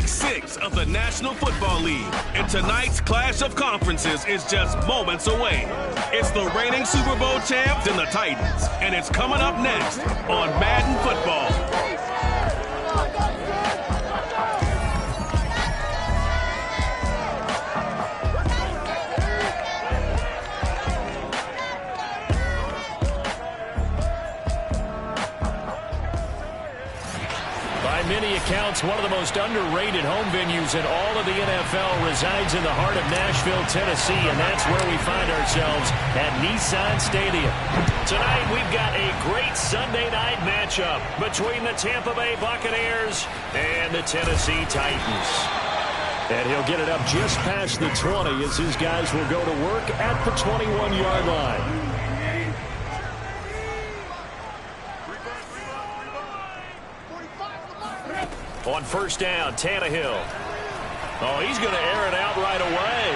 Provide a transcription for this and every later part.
Week 6 of the National Football League, and tonight's clash of conferences is just moments away. It's the reigning Super Bowl champs and the Titans, and it's coming up next on Madden Football. By many accounts, one of the most underrated home venues in all of the NFL resides in the heart of Nashville, Tennessee, and that's where we find ourselves at Nissan Stadium. Tonight, we've got a great Sunday night matchup between the Tampa Bay Buccaneers and the Tennessee Titans. And he'll get it up just past the 20 as his guys will go to work at the 21-yard line. On first down, Tannehill. Oh, he's going to air it out right away.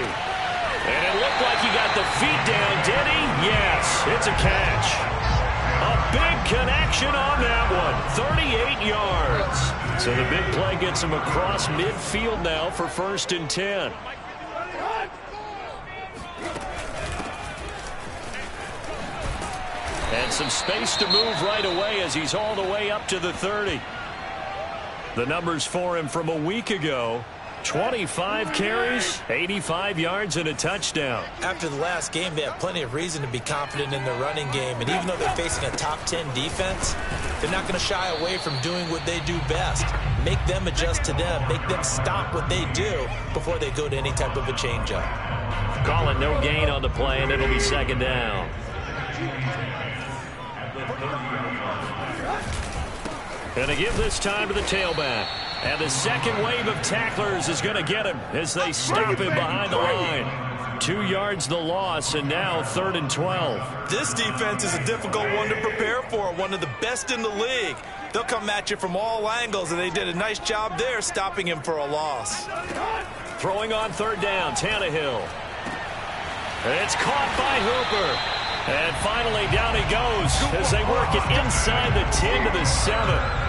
And it looked like he got the feet down, did he? Yes, it's a catch. A big connection on that one. 38 yards. So the big play gets him across midfield now for 1st and 10. And some space to move right away as he's all the way up to the 30. The numbers for him from a week ago: 25 carries, 85 yards, and a touchdown. After the last game, they have plenty of reason to be confident in their running game. And even though they're facing a top 10 defense, they're not going to shy away from doing what they do best. Make them adjust to them. Make them stop what they do before they go to any type of a changeup. Calling no gain on the play, and it'll be 2nd down. And they give this time to the tailback. And the second wave of tacklers is going to get him as they stop him behind the line. 2 yards the loss, and now 3rd and 12. This defense is a difficult one to prepare for, one of the best in the league. They'll come at you from all angles, and they did a nice job there stopping him for a loss. Throwing on 3rd down, Tannehill. It's caught by Hooper. And finally down he goes as they work it inside the 10 to the 7.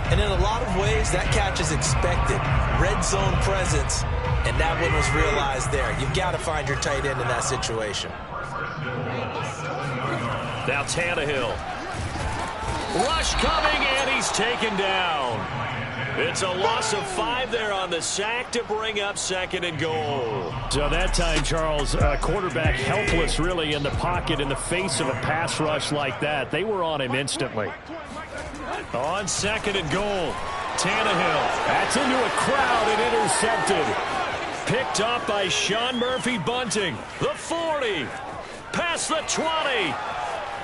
And in a lot of ways, that catch is expected. Red zone presence, and that one was realized there. You've got to find your tight end in that situation. Now Tannehill. Rush coming, and he's taken down. It's a loss of 5 there on the sack to bring up 2nd and goal. So that time, Charles, quarterback helpless really in the pocket in the face of a pass rush like that. They were on him instantly. On 2nd and goal, Tannehill. That's into a crowd and intercepted. Picked up by Sean Murphy Bunting. The 40. Past the 20.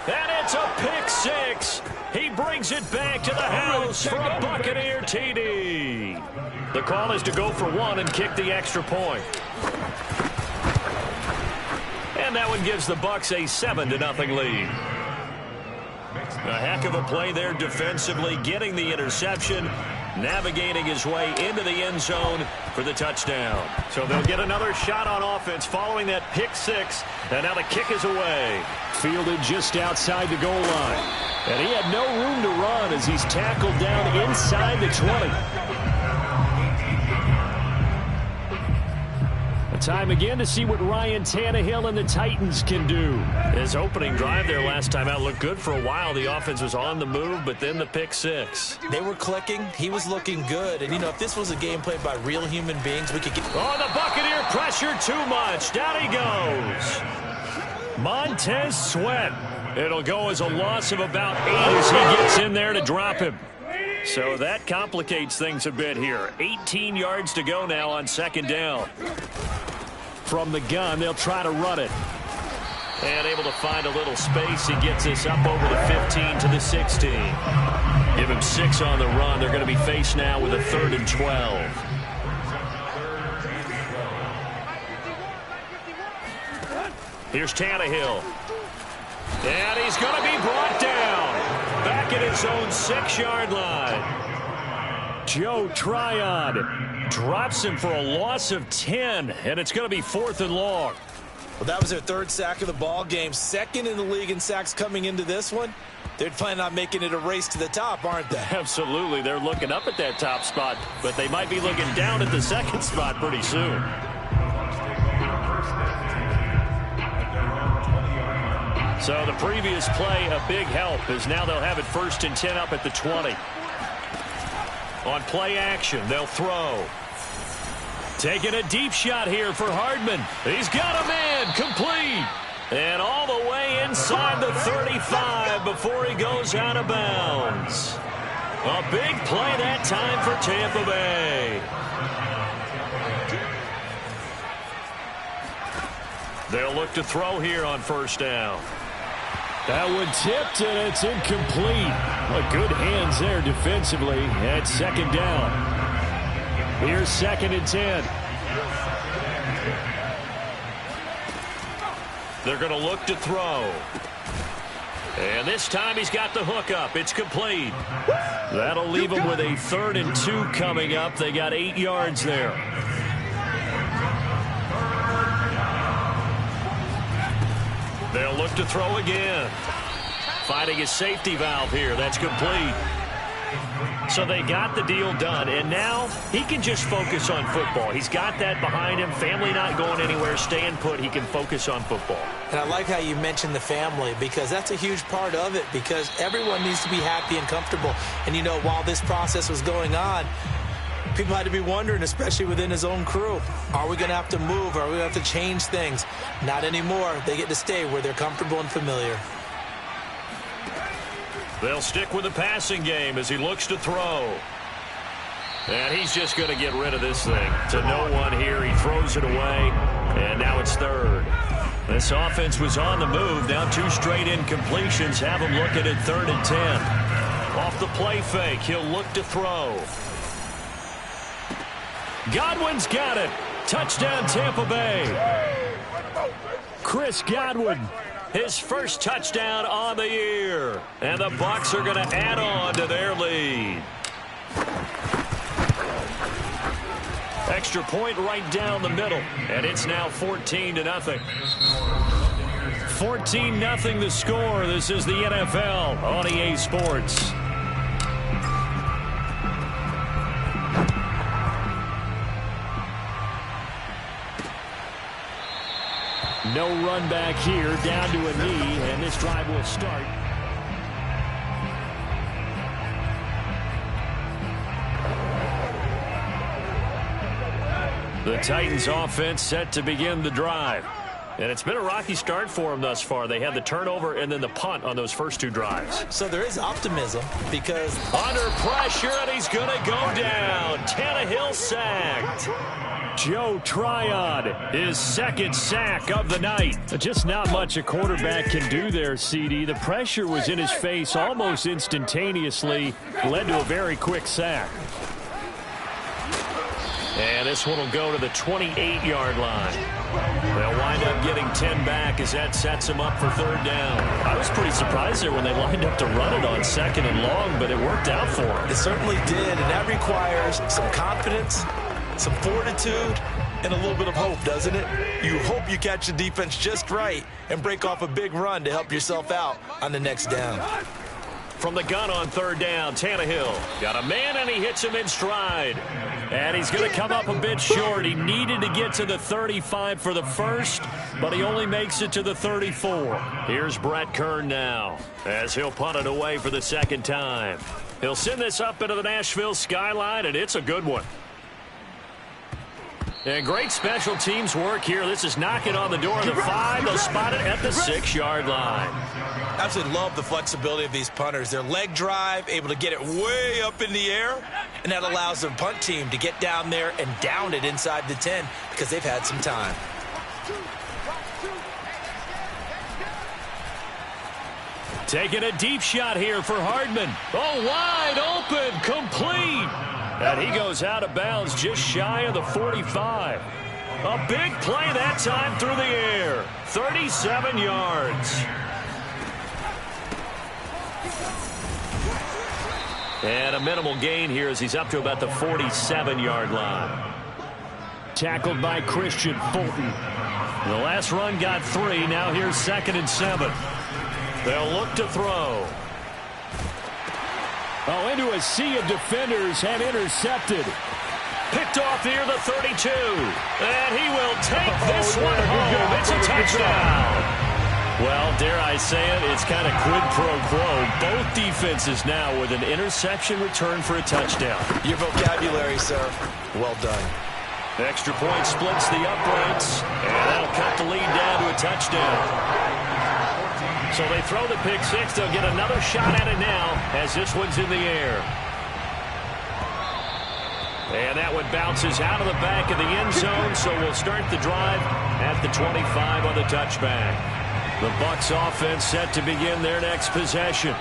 And it's a pick 6. He brings it back to the house for a Buccaneer TD. The call is to go for 1 and kick the extra point. And that one gives the Bucs a 7-0 lead. A heck of a play there defensively, getting the interception, navigating his way into the end zone for the touchdown. So they'll get another shot on offense following that pick 6, and now the kick is away. Fielded just outside the goal line. And he had no room to run as he's tackled down inside the 20. Time again to see what Ryan Tannehill and the Titans can do. His opening drive there last time out looked good for a while. The offense was on the move, but then the pick 6. They were clicking. He was looking good. And, you know, if this was a game played by real human beings, we could get... Oh, the Buccaneer pressure too much. Down he goes. Montez Sweat. It'll go as a loss of about 8 as he gets in there to drop him. So that complicates things a bit here. 18 yards to go now on 2nd down. From the gun, they'll try to run it. And able to find a little space. He gets this up over the 15 to the 16. Give him 6 on the run. They're going to be faced now with a 3rd and 12. Here's Tannehill. And he's going to be brought down. Back at his own 6-yard line. Joe Tryon drops him for a loss of 10, and it's going to be 4th and long. Well, that was their third sack of the ball game. Second in the league in sacks coming into this one. They're planning on making it a race to the top, aren't they? Absolutely. They're looking up at that top spot, but they might be looking down at the second spot pretty soon. So the previous play, a big help, as now they'll have it 1st and 10 up at the 20. On play action, they'll throw. Taking a deep shot here for Hardman. He's got a man, complete. And all the way inside the 35 before he goes out of bounds. A big play that time for Tampa Bay. They'll look to throw here on 1st down. That one tipped, and it's incomplete. Well, good hands there defensively at 2nd down. Here's 2nd and 10. They're going to look to throw. And this time he's got the hook up. It's complete. That'll leave them with a 3rd and 2 coming up. They got 8 yards there. They'll look to throw again. Finding his safety valve here. That's complete. So they got the deal done, and now he can just focus on football. He's got that behind him. Family not going anywhere, staying put. He can focus on football. And I like how you mentioned the family, because that's a huge part of it, because everyone needs to be happy and comfortable. And, you know, while this process was going on, people had to be wondering, especially within his own crew, are we going to have to move? Are we going to have to change things? Not anymore. They get to stay where they're comfortable and familiar. They'll stick with the passing game as he looks to throw. And he's just going to get rid of this thing. To no one here. He throws it away. And now it's 3rd. This offense was on the move. Now 2 straight incompletions have him looking at 3rd and 10. Off the play fake, he'll look to throw. Godwin's got it. Touchdown, Tampa Bay. Chris Godwin. His first touchdown on the year. And the Bucs are going to add on to their lead. Extra point right down the middle. And it's now 14-0. 14-0 the score. This is the NFL on EA Sports. No run back here, down to a knee, and this drive will start. The Titans offense set to begin the drive. And it's been a rocky start for them thus far. They had the turnover and then the punt on those first 2 drives. So there is optimism, because under pressure, and he's going to go down. Tannehill sacked. Joe Tryon, his 2nd sack of the night. Just not much a quarterback can do there, CD. The pressure was in his face almost instantaneously, led to a very quick sack. And this one will go to the 28-yard line. They'll wind up getting 10 back as that sets them up for 3rd down. I was pretty surprised there when they lined up to run it on 2nd and long, but it worked out for them. It certainly did, and that requires some confidence, some fortitude, and a little bit of hope, doesn't it? You hope you catch the defense just right and break off a big run to help yourself out on the next down. From the gun on 3rd down, Tannehill got a man, and he hits him in stride. And he's going to come up a bit short. He needed to get to the 35 for the first, but he only makes it to the 34. Here's Brett Kern now as he'll punt it away for the 2nd time. He'll send this up into the Nashville skyline, and it's a good one. And great special teams work here. This is knocking on the door of the 5. They'll spot it at the 6-yard line. Absolutely love the flexibility of these punters. Their leg drive, able to get it way up in the air, and that allows their punt team to get down there and down it inside the 10 because they've had some time. Taking a deep shot here for Hardman. Oh, wide open, complete. And he goes out of bounds just shy of the 45. A big play that time through the air. 37 yards. And a minimal gain here as he's up to about the 47-yard line. Tackled by Christian Fulton. The last run got 3. Now here's 2nd and 7. They'll look to throw. Oh, into a sea of defenders and intercepted. Picked off near the 32. And he will take this one home. It's a touchdown. Well, dare I say it, it's kind of quid pro quo. Both defenses now with an interception return for a touchdown. Your vocabulary, sir. Well done. Extra point splits the uprights, and that'll cut the lead down to a touchdown. So they throw the pick six. They'll get another shot at it now as this one's in the air. And that one bounces out of the back of the end zone, so we'll start the drive at the 25 on the touchback. The Bucs offense set to begin their next possession.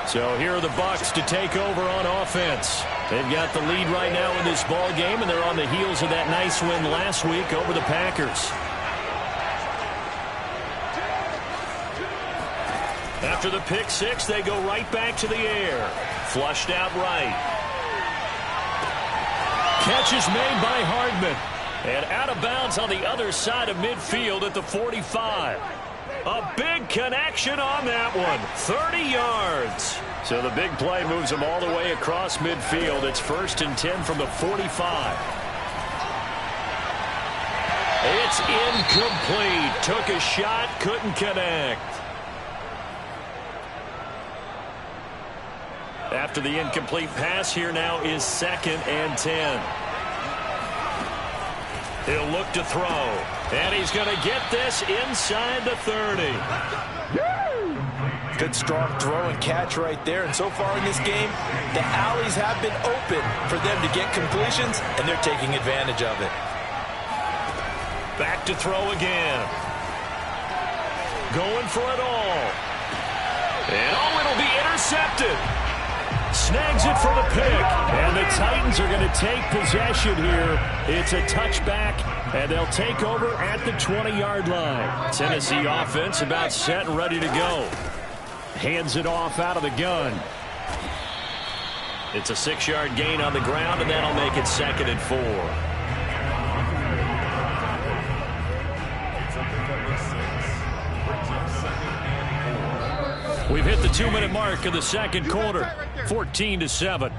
So here are the Bucs to take over on offense. They've got the lead right now in this ball game, and they're on the heels of that nice win last week over the Packers. After the pick six, they go right back to the air. Flushed out right. Catch is made by Hardman. And out of bounds on the other side of midfield at the 45. A big connection on that one. 30 yards. So the big play moves them all the way across midfield. It's 1st and 10 from the 45. It's incomplete. Took a shot, couldn't connect. After the incomplete pass, here now is 2nd and 10. He'll look to throw. And he's going to get this inside the 30. Good strong throw and catch right there. And so far in this game, the alleys have been open for them to get completions, and they're taking advantage of it. Back to throw again. Going for it all. And oh, it'll be intercepted. Snags it for the pick. And the Titans are going to take possession here. It's a touchback, and they'll take over at the 20-yard line. Tennessee offense about set and ready to go. Hands it off out of the gun. It's a 6-yard gain on the ground, and that'll make it 2nd and 4. We've hit the 2-minute mark of the second quarter. 14-7.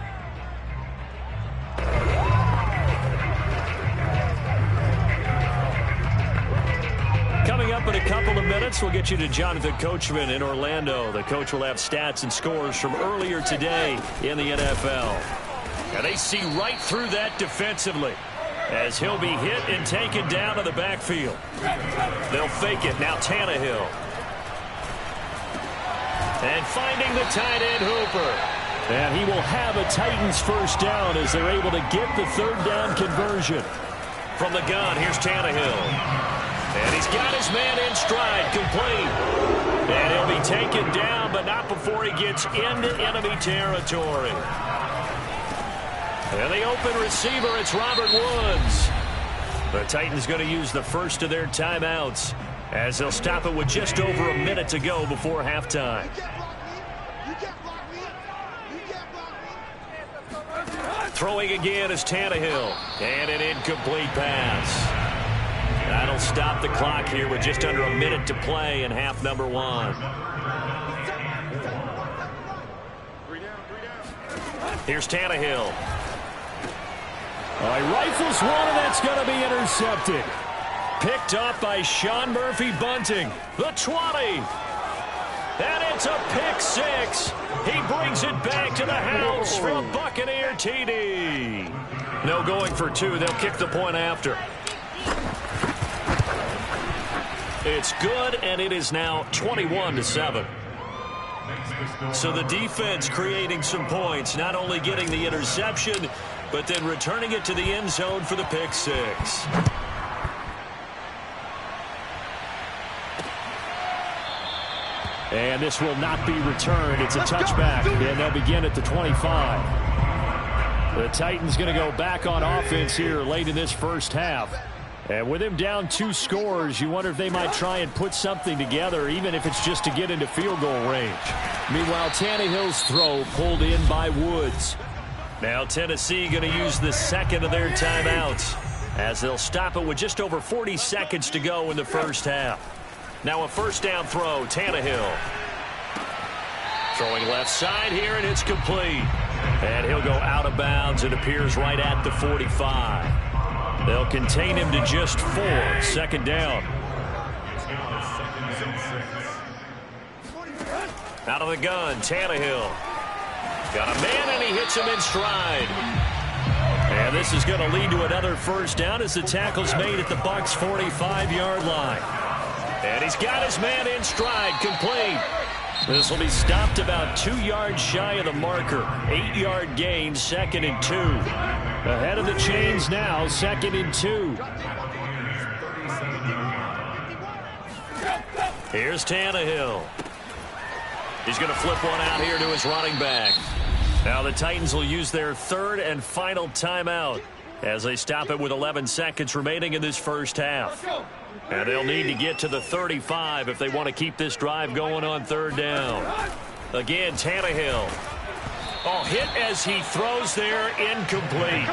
Coming up in a couple of minutes, we'll get you to Jonathan Coachman in Orlando. The coach will have stats and scores from earlier today in the NFL. And they see right through that defensively as he'll be hit and taken down to the backfield. They'll fake it. Now Tannehill. And finding the tight end Hooper. And he will have a Titans first down as they're able to get the 3rd down conversion. From the gun, here's Tannehill. And he's got his man in stride, complete. And he'll be taken down, but not before he gets into enemy territory. And the open receiver, it's Robert Woods. The Titans going to use the first of their timeouts as they'll stop it with just over a minute to go before halftime. Throwing again is Tannehill. And an incomplete pass. That'll stop the clock here with just under a minute to play in half number 1. Here's Tannehill. He rifles one, and that's going to be intercepted. Picked up by Sean Murphy-Bunting. The 20. And it's a pick six. He brings it back to the house for a Buccaneer TD. No going for 2. They'll kick the point after. It's good, and it is now 21-7. So the defense creating some points, not only getting the interception, but then returning it to the end zone for the pick six. And this will not be returned. It's a touchback, and they'll begin at the 25. The Titans going to go back on offense here late in this first half. And with him down 2 scores, you wonder if they might try and put something together, even if it's just to get into field goal range. Meanwhile, Tannehill's throw pulled in by Woods. Now Tennessee going to use the 2nd of their timeouts as they'll stop it with just over 40 seconds to go in the first half. Now a first down throw, Tannehill. Throwing left side here, and it's complete. And he'll go out of bounds. It appears right at the 45. They'll contain him to just 4. Second down. Out of the gun, Tannehill. Got a man, and he hits him in stride. And this is going to lead to another first down as the tackle's made at the Bucs' 45-yard line. And he's got his man in stride, complete. This will be stopped about 2 yards shy of the marker. 8-yard gain, 2nd and 2. Ahead of the chains now, 2nd and 2. Here's Tannehill. He's going to flip one out here to his running back. Now the Titans will use their 3rd and final timeout as they stop it with 11 seconds remaining in this first half. And they'll need to get to the 35 if they want to keep this drive going on 3rd down. Again, Tannehill. Oh, hit as he throws there, incomplete.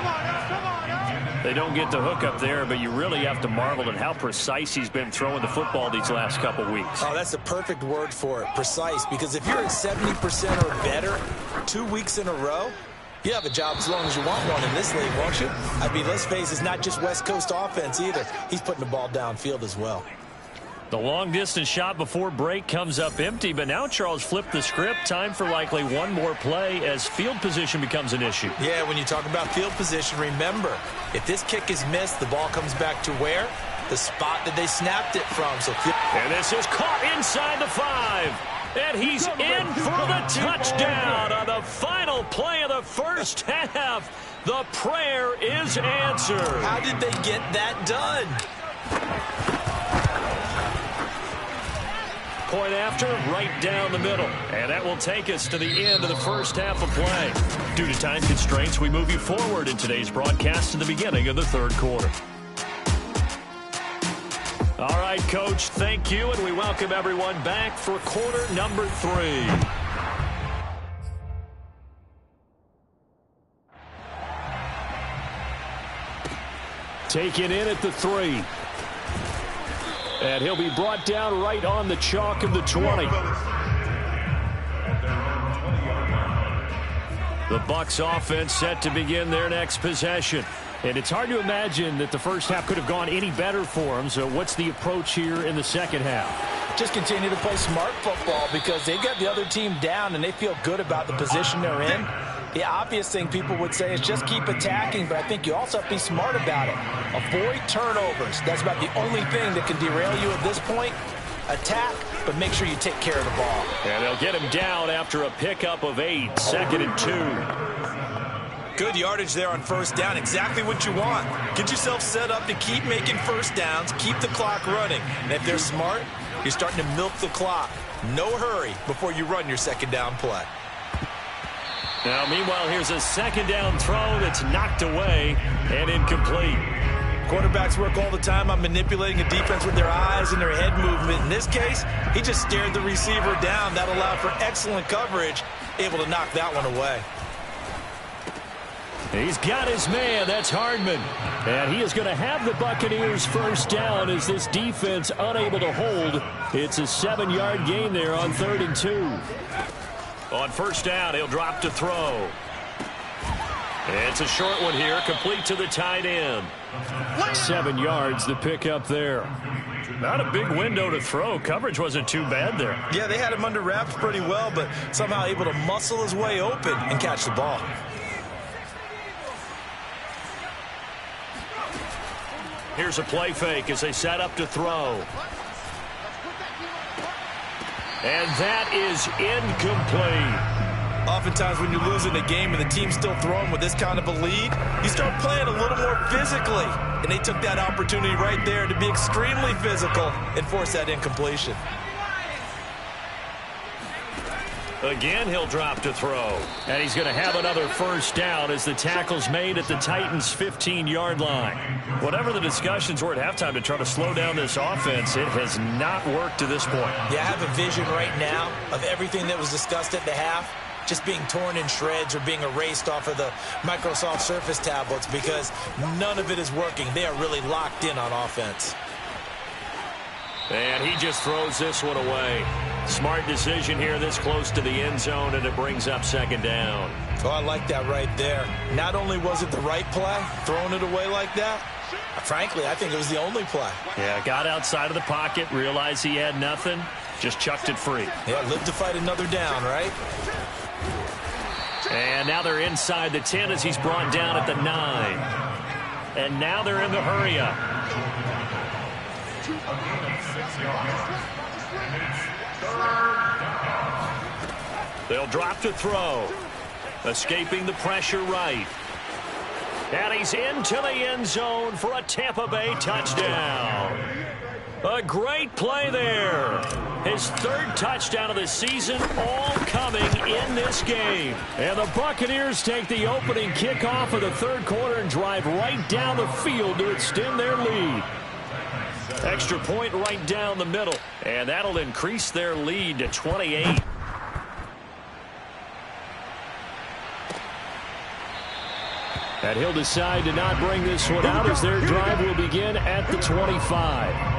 They don't get the hook up there, but you really have to marvel at how precise he's been throwing the football these last couple weeks. Oh, that's the perfect word for it, precise, because if you're at 70% or better 2 weeks in a row, you have a job as long as you want one in this league, won't you? I mean, let's face it, it's not just West Coast offense either. He's putting the ball downfield as well. The long-distance shot before break comes up empty, but now Charles flipped the script. Time for likely one more play as field position becomes an issue. Yeah, when you talk about field position, remember, if this kick is missed, the ball comes back to where? The spot that they snapped it from. And this is caught inside the 5. And he's in for the touchdown on the final play of the first half. The prayer is answered. How did they get that done? Point after, right down the middle. And that will take us to the end of the first half of play. Due to time constraints, we move you forward in today's broadcast to the beginning of the 3rd quarter. All right, Coach, thank you, and we welcome everyone back for quarter number 3. Taken in at the 3. And he'll be brought down right on the chalk of the 20. The Bucs offense set to begin their next possession. And it's hard to imagine that the first half could have gone any better for them. So what's the approach here in the second half? Just continue to play smart football because they've got the other team down and they feel good about the position they're in. The obvious thing people would say is just keep attacking, but I think you also have to be smart about it. Avoid turnovers. That's about the only thing that can derail you at this point. Attack, but make sure you take care of the ball. And they'll get him down after a pickup of 8, 2nd and 2. Good yardage there on first down. Exactly what you want. Get yourself set up to keep making first downs, keep the clock running. And if they're smart, you're starting to milk the clock. No hurry before you run your second down play. Now, meanwhile, here's a second down throw that's knocked away and incomplete. Quarterbacks work all the time on manipulating a defense with their eyes and their head movement. In this case, he just stared the receiver down. That allowed for excellent coverage, able to knock that one away. He's got his man. That's Hardman. And he is going to have the Buccaneers first down as this defense unable to hold. It's a 7-yard gain there on 3rd and 2. On first down, he'll drop to throw. It's a short one here, complete to the tight end. 7 yards, the pickup there. Not a big window to throw. Coverage wasn't too bad there. Yeah, they had him under wraps pretty well, but somehow able to muscle his way open and catch the ball. Here's a play fake as they set up to throw. And that is incomplete. Oftentimes when you're losing a game and the team's still throwing with this kind of a lead, you start playing a little more physically. And they took that opportunity right there to be extremely physical and force that incompletion. Again, he'll drop to throw. And he's going to have another first down as the tackle's made at the Titans' 15-yard line. Whatever the discussions were at halftime to try to slow down this offense, it has not worked to this point. Yeah, I have a vision right now of everything that was discussed at the half just being torn in shreds or being erased off of the Microsoft Surface tablets because none of it is working. They are really locked in on offense. And he just throws this one away. Smart decision here this close to the end zone, and it brings up second down. Oh, I like that right there. Not only was it the right play, throwing it away like that, frankly, I think it was the only play. Yeah, got outside of the pocket, realized he had nothing, just chucked it free. Yeah, live to fight another down, right? And now they're inside the 10 as he's brought down at the 9. And now they're in the hurry-up. They'll drop to throw. Escaping the pressure right. And he's into the end zone for a Tampa Bay touchdown. A great play there. His third touchdown of the season, all coming in this game. And the Buccaneers take the opening kickoff of the third quarter and drive right down the field to extend their lead. Extra point right down the middle. And that'll increase their lead to 28. And he'll decide to not bring this one out as their drive will begin at the 25.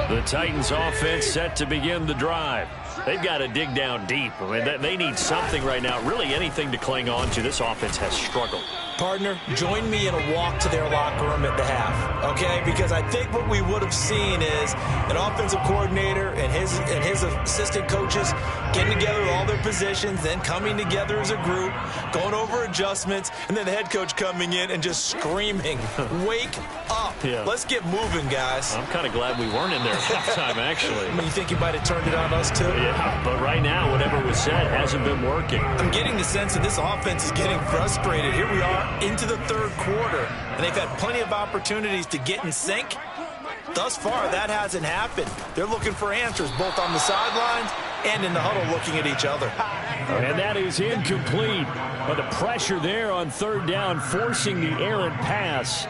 The Titans offense set to begin the drive. They've got to dig down deep. I mean, they need something right now, really anything to cling on to. This offense has struggled. Partner, join me in a walk to their locker room at the half, okay? Because I think what we would have seen is an offensive coordinator and his assistant coaches getting together with all their positions, then coming together as a group, going over adjustments, and then the head coach coming in and just screaming, wake up. Yeah. Let's get moving, guys. I'm kind of glad we weren't in there at halftime, actually. I mean, you think he might have turned it on us, too? Yeah, but right now, whatever was said hasn't been working. I'm getting the sense that this offense is getting frustrated. Here we are into the third quarter, and they've had plenty of opportunities to get in sync. Thus far, that hasn't happened. They're looking for answers both on the sidelines and in the huddle looking at each other. And that is incomplete. But the pressure there on third down, forcing the errant pass.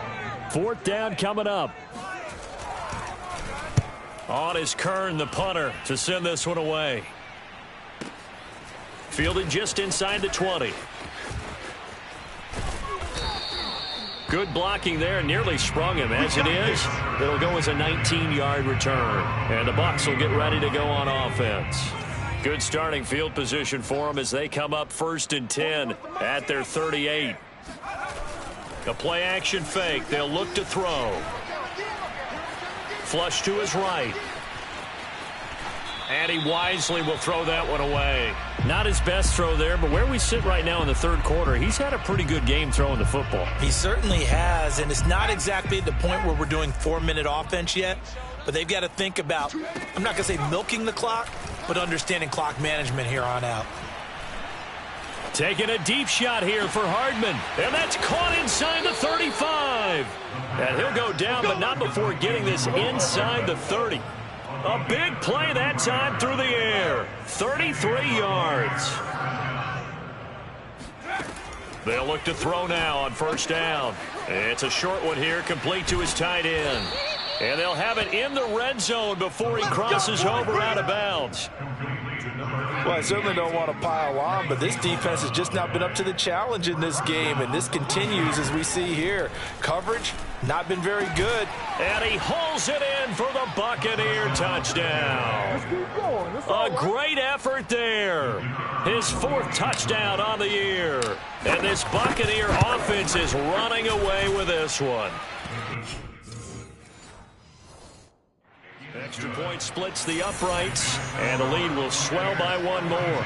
Fourth down coming up. On is Kern, the punter, to send this one away. Fielded just inside the 20. Good blocking there, nearly sprung him. As it is, it'll go as a 19-yard return. And the Bucs will get ready to go on offense. Good starting field position for them as they come up 1st and 10 at their 38. A play-action fake. They'll look to throw. Flush to his right. And he wisely will throw that one away. Not his best throw there, but where we sit right now in the third quarter, he's had a pretty good game throwing the football. He certainly has, and it's not exactly at the point where we're doing 4-minute offense yet, but they've got to think about, I'm not going to say milking the clock, but understanding clock management here on out. Taking a deep shot here for Hardman, and that's caught inside the 35. And he'll go down, but not before getting this inside the 30. A big play that time through the air. 33 yards. They'll look to throw now on first down. It's a short one here, complete to his tight end. And they'll have it in the red zone before he crosses over out of bounds. Well, I certainly don't want to pile on, but this defense has just not been up to the challenge in this game, and this continues as we see here. Coverage, not been very good. And he hauls it in for the Buccaneer touchdown. A great effort there. His 4th touchdown on the year. And this Buccaneer offense is running away with this one. Extra point splits the uprights, and the lead will swell by one more.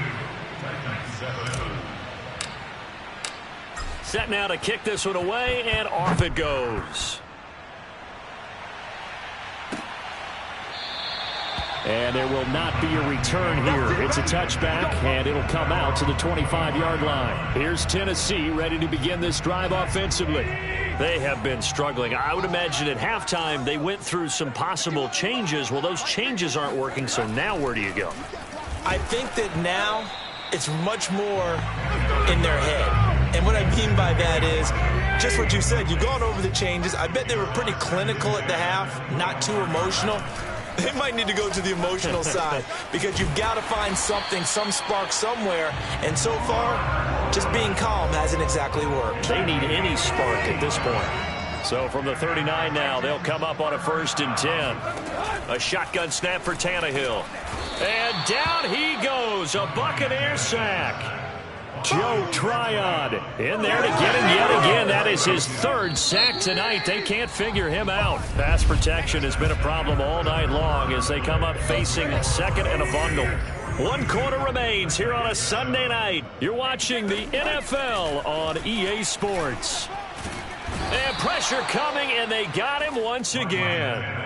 Set now to kick this one away, and off it goes. And there will not be a return here. It's a touchback, and it'll come out to the 25-yard line. Here's Tennessee ready to begin this drive offensively. They have been struggling. I would imagine at halftime they went through some possible changes. Well, those changes aren't working, so now where do you go? I think that now it's much more in their head. And what I mean by that is just what you said. You've gone over the changes. I bet they were pretty clinical at the half, not too emotional. They might need to go to the emotional side because you've got to find something, some spark somewhere. And so far, just being calm hasn't exactly worked. They need any spark at this point. So from the 39 now, they'll come up on a 1st and 10. A shotgun snap for Tannehill. And down he goes. A Buccaneer sack. Joe Tryon in there to get him yet again. That is his 3rd sack tonight. They can't figure him out. Pass protection has been a problem all night long as they come up facing 2nd and a bundle. 1 quarter remains here on a Sunday night. You're watching the NFL on EA Sports. And pressure coming, and they got him once again.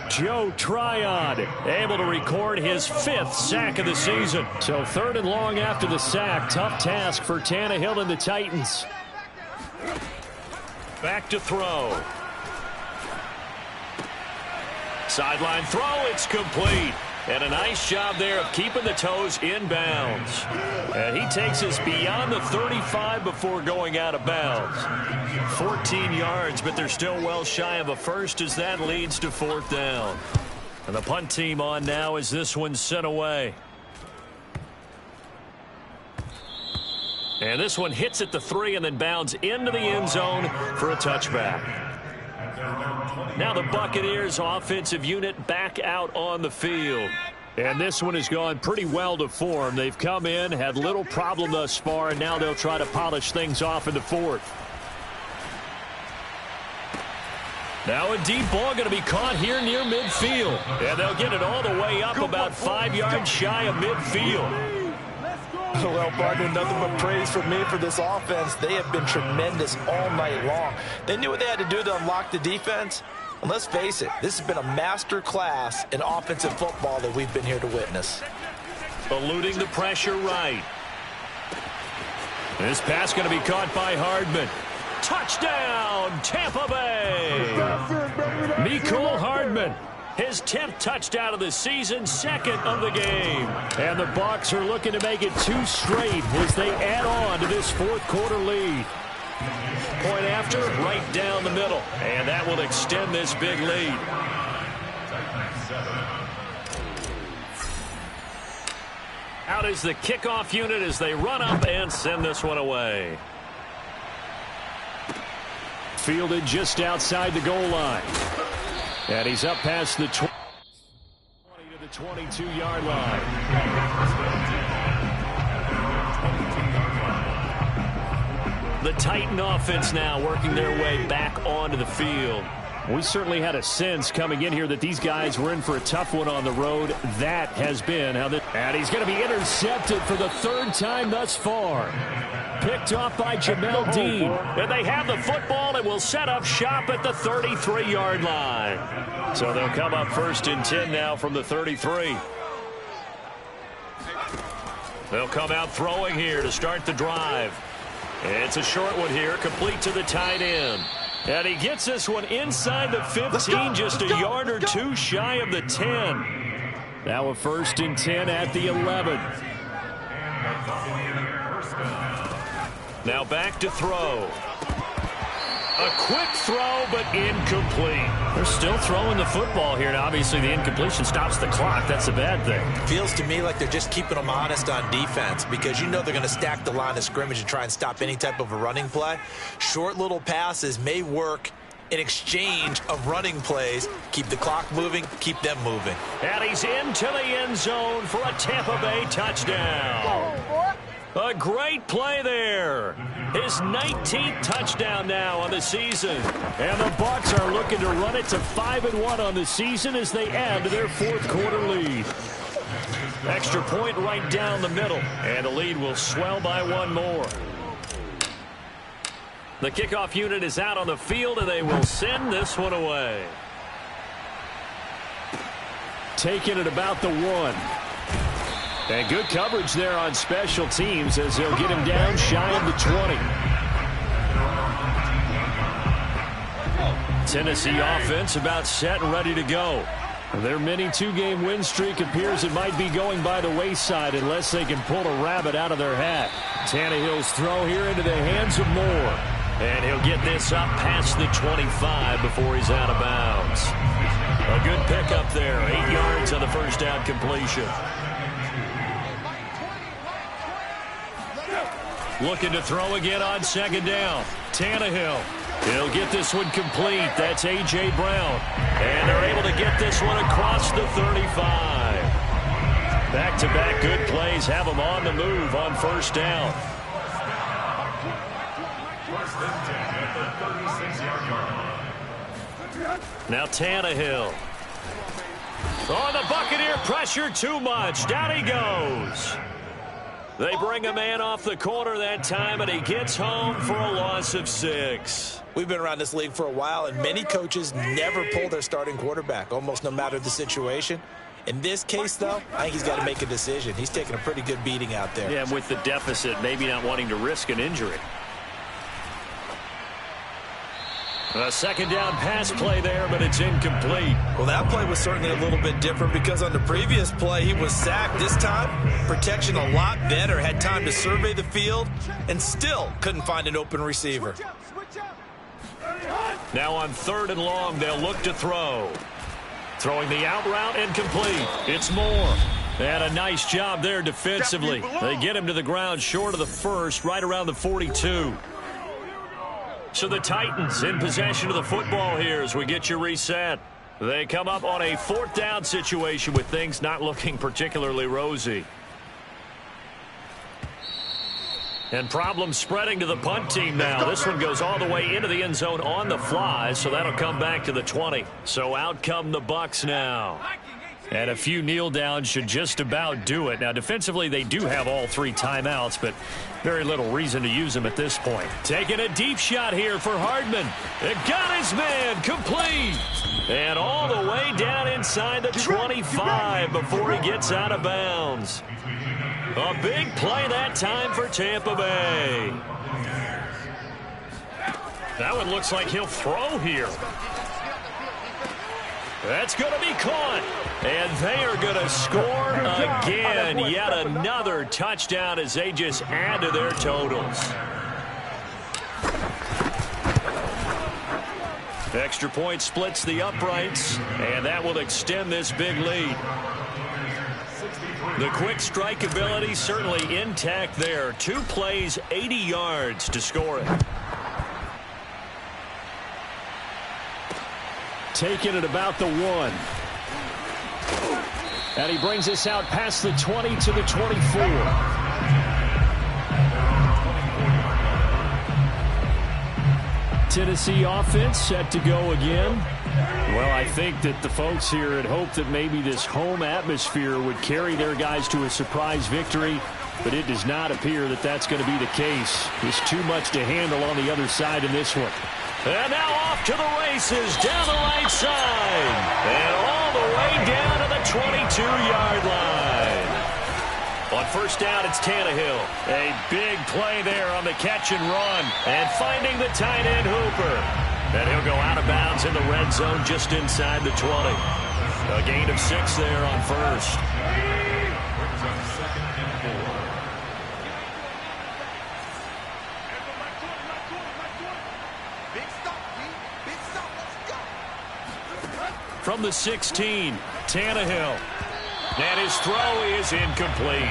Joe Tryon able to record his 5th sack of the season. So 3rd and long after the sack. Tough task for Tannehill and the Titans. Back to throw. Sideline throw. It's complete. And a nice job there of keeping the toes in bounds. And he takes us beyond the 35 before going out of bounds. 14 yards, but they're still well shy of a first as that leads to 4th down. And the punt team on now as this one's sent away. And this one hits at the 3 and then bounds into the end zone for a touchback. Now the Buccaneers offensive unit back out on the field. And this one has gone pretty well to form. They've come in, had little problem thus far, and now they'll try to polish things off in the 4th. Now a deep ball going to be caught here near midfield. And they'll get it all the way up about 5 yards shy of midfield. Well, partner, nothing but praise from me for this offense. They have been tremendous all night long. They knew what they had to do to unlock the defense. And let's face it, this has been a master class in offensive football that we've been here to witness. Eluding the pressure right. This pass going to be caught by Hardman. Touchdown, Tampa Bay. Mecole Hardman. His 10th touchdown of the season, 2nd of the game. And the Bucs are looking to make it 2 straight as they add on to this 4th quarter lead. Point after, right down the middle. And that will extend this big lead. Out is the kickoff unit as they run up and send this one away. Fielded just outside the goal line. And he's up past the 20 to the 22-yard line. The Titan offense now working their way back onto the field. We certainly had a sense coming in here that these guys were in for a tough one on the road. That has been how the... And he's going to be intercepted for the 3rd time thus far. Picked off by Jamel Dean. And they have the football and will set up shop at the 33-yard line. So they'll come up 1st and 10 now from the 33. They'll come out throwing here to start the drive. It's a short one here, complete to the tight end. And he gets this one inside the 15, just a yard or 2 shy of the 10. Now a 1st and 10 at the 11. Now back to throw. A quick throw, but incomplete. They're still throwing the football here, and obviously the incompletion stops the clock. That's a bad thing. Feels to me like they're just keeping them honest on defense because you know they're going to stack the line of scrimmage and try and stop any type of a running play. Short little passes may work in exchange of running plays. Keep the clock moving, keep them moving. And he's into the end zone for a Tampa Bay touchdown. A great play there. His 19th touchdown now on the season. And the Bucs are looking to run it to 5-1 on the season as they add to their 4th quarter lead. Extra point right down the middle. And the lead will swell by 1 more. The kickoff unit is out on the field, and they will send this one away. Taking it about the 1. And good coverage there on special teams as they'll get him down shy of the 20. Tennessee offense about set and ready to go. Their mini 2-game win streak appears it might be going by the wayside unless they can pull a rabbit out of their hat. Tannehill's throw here into the hands of Moore. And he'll get this up past the 25 before he's out of bounds. A good pickup there. 8 yards on the first down completion. Looking to throw again on second down. Tannehill. He'll get this one complete. That's A.J. Brown. And they're able to get this one across the 35. Back-to-back good plays have them on the move on first down. Now Tannehill. On the Buccaneer pressure too much. Down he goes. They bring a man off the corner that time, and he gets home for a loss of 6. We've been around this league for a while, and many coaches never pull their starting quarterback, almost no matter the situation. In this case, though, I think he's got to make a decision. He's taking a pretty good beating out there. Yeah, and with the deficit, maybe not wanting to risk an injury. A second down pass play there, but it's incomplete. Well, that play was certainly a little bit different because on the previous play, he was sacked. This time, protection a lot better. Had time to survey the field and still couldn't find an open receiver. Now on 3rd and long, they'll look to throw. Throwing the out route incomplete. It's Moore. And a nice job there defensively. They get him to the ground short of the first, right around the 42. So the Titans in possession of the football here as we get you reset. They come up on a 4th down situation with things not looking particularly rosy. And problems spreading to the punt team now. This one goes all the way into the end zone on the fly, so that'll come back to the 20. So out come the Bucs now. And a few kneel downs should just about do it. Now, defensively, they do have all 3 timeouts, but very little reason to use them at this point. Taking a deep shot here for Hardman. It got his man complete. And all the way down inside the 25 before he gets out of bounds. A big play that time for Tampa Bay. That one looks like he'll throw here. That's going to be caught. And they are going to score again. Yet another touchdown as they just add to their totals. Extra point splits the uprights, and that will extend this big lead. The quick strike ability certainly intact there. 2 plays, 80 yards to score it. Taking it about the 1. And he brings us out past the 20 to the 24. Tennessee offense set to go again. Well, I think that the folks here had hoped that maybe this home atmosphere would carry their guys to a surprise victory, but it does not appear that that's going to be the case. There's too much to handle on the other side in this one. And now off to the races down the right side. And all the way down to the 22-yard line. On first down, it's Tannehill. A big play there on the catch and run. And finding the tight end Hooper. And he'll go out of bounds in the red zone just inside the 20. A gain of 6 there on first. From the 16, Tannehill. And his throw is incomplete.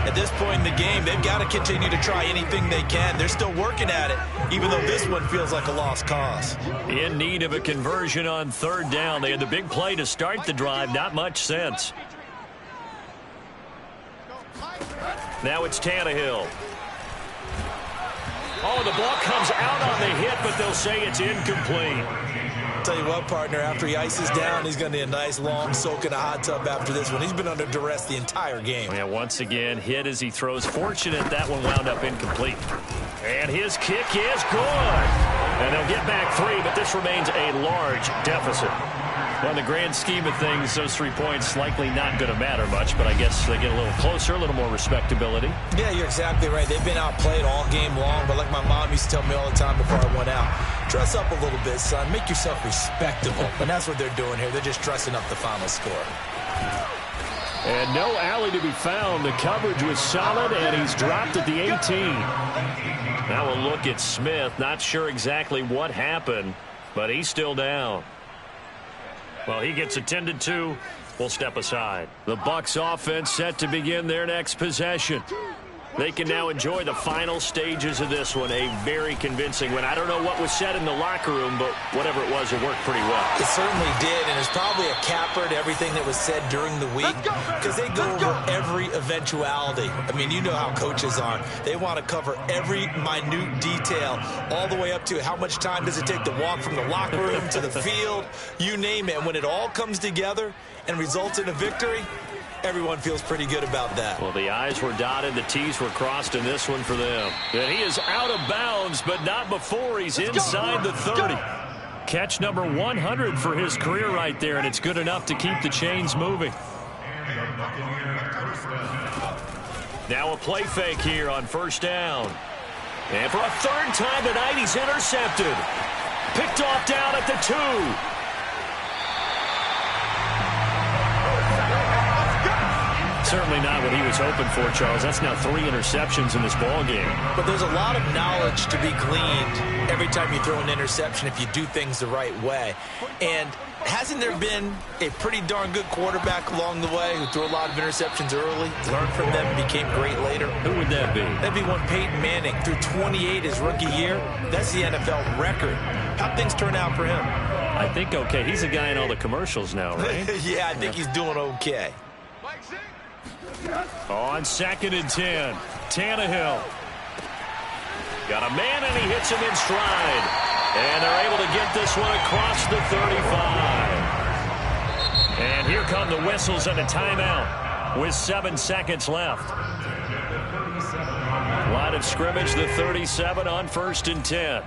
At this point in the game, they've got to continue to try anything they can. They're still working at it, even though this one feels like a lost cause. In need of a conversion on 3rd down. They had the big play to start the drive. Not much sense. Now it's Tannehill. Oh, the ball comes out on the hit, but they'll say it's incomplete. Tell you what, partner, after he ices down, he's going to need a nice long soak in a hot tub after this one. He's been under duress the entire game. Yeah, once again, hit as he throws. Fortunate that one wound up incomplete. And his kick is good. And they'll get back 3, but this remains a large deficit. Well, in the grand scheme of things, those 3 points likely not going to matter much, but I guess they get a little closer, a little more respectability. Yeah, you're exactly right. They've been outplayed all game long, but like my mom used to tell me all the time before I went out, dress up a little bit, son. Make yourself respectable. And that's what they're doing here. They're just dressing up the final score. And no alley to be found. The coverage was solid, and he's dropped at the 18. Now we'll look at Smith. Not sure exactly what happened, but he's still down. Well, he gets attended to. We'll step aside. The Bucs offense set to begin their next possession. They can now enjoy the final stages of this one. A very convincing win. I don't know what was said in the locker room, but whatever it was, it worked pretty well. It certainly did, and it's probably a capper to everything that was said during the week because they go over every eventuality. I mean, you know how coaches are. They want to cover every minute detail all the way up to how much time does it take to walk from the locker room to the field, you name it. And when it all comes together and results in a victory, everyone feels pretty good about that. Well, the I's were dotted, the T's were crossed in this one for them. And he is out of bounds, but not before he's inside the 30. Catch number 100 for his career right there, and it's good enough to keep the chains moving. Now a play fake here on first down. And for a third time tonight, he's intercepted. Picked off down at the 2. Certainly not what he was hoping for, Charles. That's now 3 interceptions in this ball game. But there's a lot of knowledge to be gleaned every time you throw an interception if you do things the right way. And hasn't there been a pretty darn good quarterback along the way who threw a lot of interceptions early, learned from them, and became great later? Who would that be? That'd be one Peyton Manning. Threw 28 his rookie year. That's the NFL record. How'd things turn out for him? I think okay. He's a guy in all the commercials now, right? Yeah, I think he's doing okay. On 2nd and 10, Tannehill. Got a man, and he hits him in stride. And they're able to get this one across the 35. And here come the whistles and a timeout with 7 seconds left. Line of scrimmage, the 37 on 1st and 10.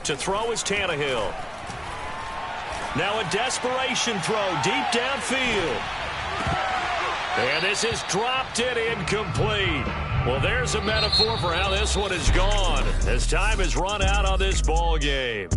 To throw is Tannehill. Now a desperation throw deep downfield. And this is dropped and incomplete. Well, there's a metaphor for how this one is gone as time has run out on this ball game.